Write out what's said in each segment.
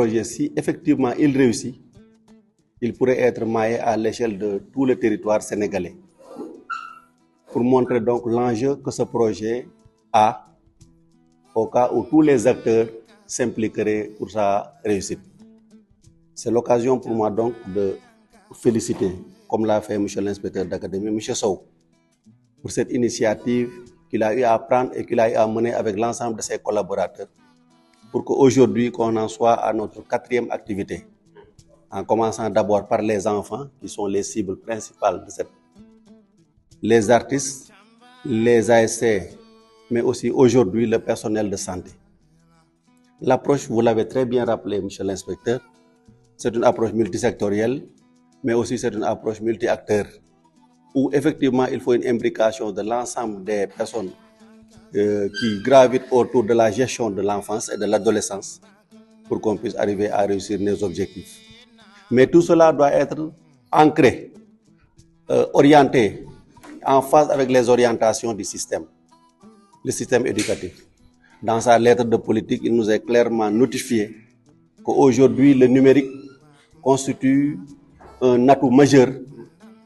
projet, si effectivement il réussit, il pourrait être maillé à l'échelle de tout le territoire sénégalais. Pour montrer donc l'enjeu que ce projet a au cas où tous les acteurs s'impliqueraient pour sa réussite. C'est l'occasion pour moi donc de féliciter, comme l'a fait M. l'inspecteur d'académie, M. Sow, pour cette initiative qu'il a eu à prendre et qu'il a eu à mener avec l'ensemble de ses collaborateurs pour qu'aujourd'hui, qu'on en soit à notre 4e activité, en commençant d'abord par les enfants, qui sont les cibles principales de cette... Les artistes, les ASC, mais aussi aujourd'hui le personnel de santé. L'approche, vous l'avez très bien rappelé, M. l'inspecteur, c'est une approche multisectorielle, mais aussi c'est une approche multi-acteurs, où effectivement il faut une imbrication de l'ensemble des personnes qui gravitent autour de la gestion de l'enfance et de l'adolescence pour qu'on puisse arriver à réussir nos objectifs. Mais tout cela doit être ancré, orienté, en phase avec les orientations du système, le système éducatif. Dans sa lettre de politique, il nous est clairement notifié qu'aujourd'hui, le numérique constitue un atout majeur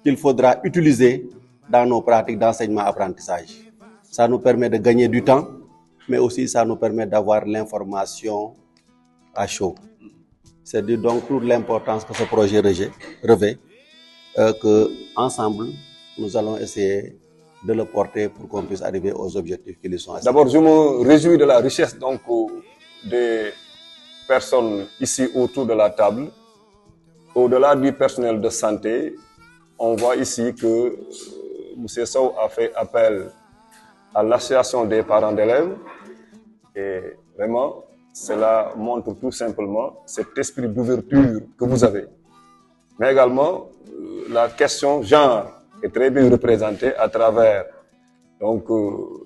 qu'il faudra utiliser dans nos pratiques d'enseignement-apprentissage. Ça nous permet de gagner du temps, mais aussi ça nous permet d'avoir l'information à chaud. C'est dire donc toute l'importance que ce projet revêt, qu'ensemble, nous allons essayer de le porter pour qu'on puisse arriver aux objectifs qui lui sont assignés. D'abord, je me réjouis de la richesse donc, des personnes ici autour de la table. Au-delà du personnel de santé, on voit ici que M. Sow a fait appel à l'association des parents d'élèves et vraiment, cela montre tout simplement cet esprit d'ouverture que vous avez. Mais également, la question genre est très bien représentée à travers donc,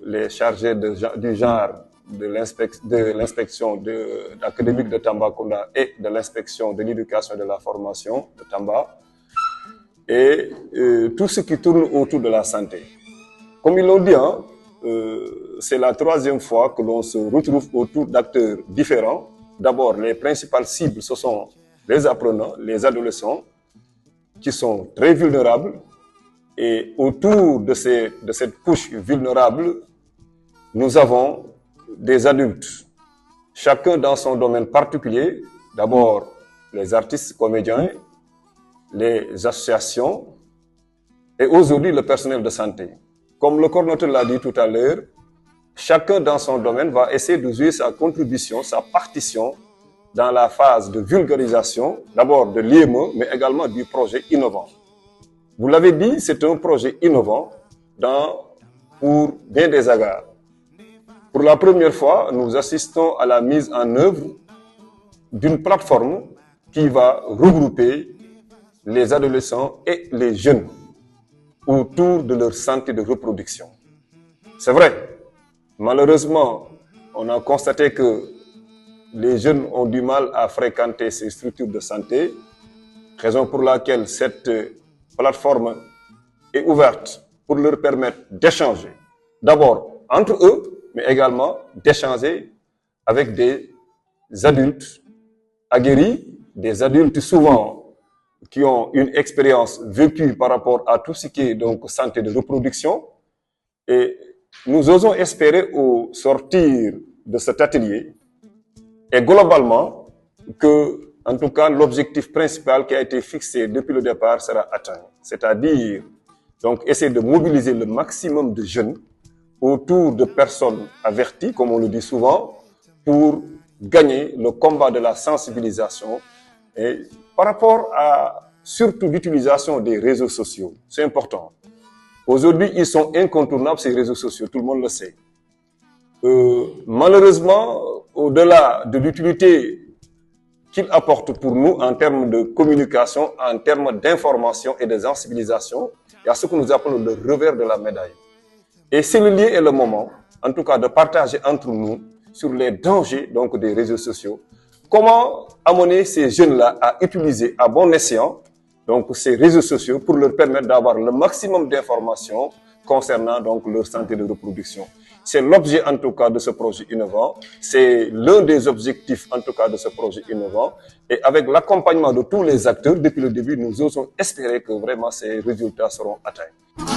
les chargés du genre de l'inspection académique de Tambacounda et de l'inspection de l'éducation et de la formation de Tamba et tout ce qui tourne autour de la santé. Comme ils l'ont dit, hein, c'est la 3e fois que l'on se retrouve autour d'acteurs différents. D'abord, les principales cibles, ce sont les apprenants, les adolescents, qui sont très vulnérables. Et autour de cette couche vulnérable, nous avons des adultes, chacun dans son domaine particulier. D'abord, les artistes, comédiens, les associations et aujourd'hui le personnel de santé. Comme le coordinateur l'a dit tout à l'heure, chacun dans son domaine va essayer de jouer sa contribution, sa partition dans la phase de vulgarisation, d'abord de l'IME, mais également du projet innovant. Vous l'avez dit, c'est un projet innovant pour bien des égards. Pour la première fois, nous assistons à la mise en œuvre d'une plateforme qui va regrouper les adolescents et les jeunes autour de leur santé de reproduction. C'est vrai, malheureusement, on a constaté que les jeunes ont du mal à fréquenter ces structures de santé, raison pour laquelle cette plateforme est ouverte pour leur permettre d'échanger, d'abord entre eux, mais également d'échanger avec des adultes aguerris, des adultes souvent qui ont une expérience vécue par rapport à tout ce qui est donc santé de reproduction. Et nous osons espérer au sortir de cet atelier et globalement que, en tout cas, l'objectif principal qui a été fixé depuis le départ sera atteint. C'est-à-dire, donc, essayer de mobiliser le maximum de jeunes autour de personnes averties, comme on le dit souvent, pour gagner le combat de la sensibilisation et par rapport à surtout l'utilisation des réseaux sociaux. C'est important. Aujourd'hui, ils sont incontournables, ces réseaux sociaux, tout le monde le sait. Malheureusement, au-delà de l'utilité qu'ils apportent pour nous en termes de communication, en termes d'information et de sensibilisation, il y a ce que nous appelons le revers de la médaille. Et c'est le lieu et le moment, en tout cas, de partager entre nous sur les dangers donc, des réseaux sociaux. Comment amener ces jeunes-là à utiliser à bon escient donc, ces réseaux sociaux pour leur permettre d'avoir le maximum d'informations concernant donc, leur santé de reproduction. C'est l'objet en tout cas de ce projet innovant. C'est l'un des objectifs en tout cas de ce projet innovant. Et avec l'accompagnement de tous les acteurs depuis le début, nous osons espérer que vraiment ces résultats seront atteints.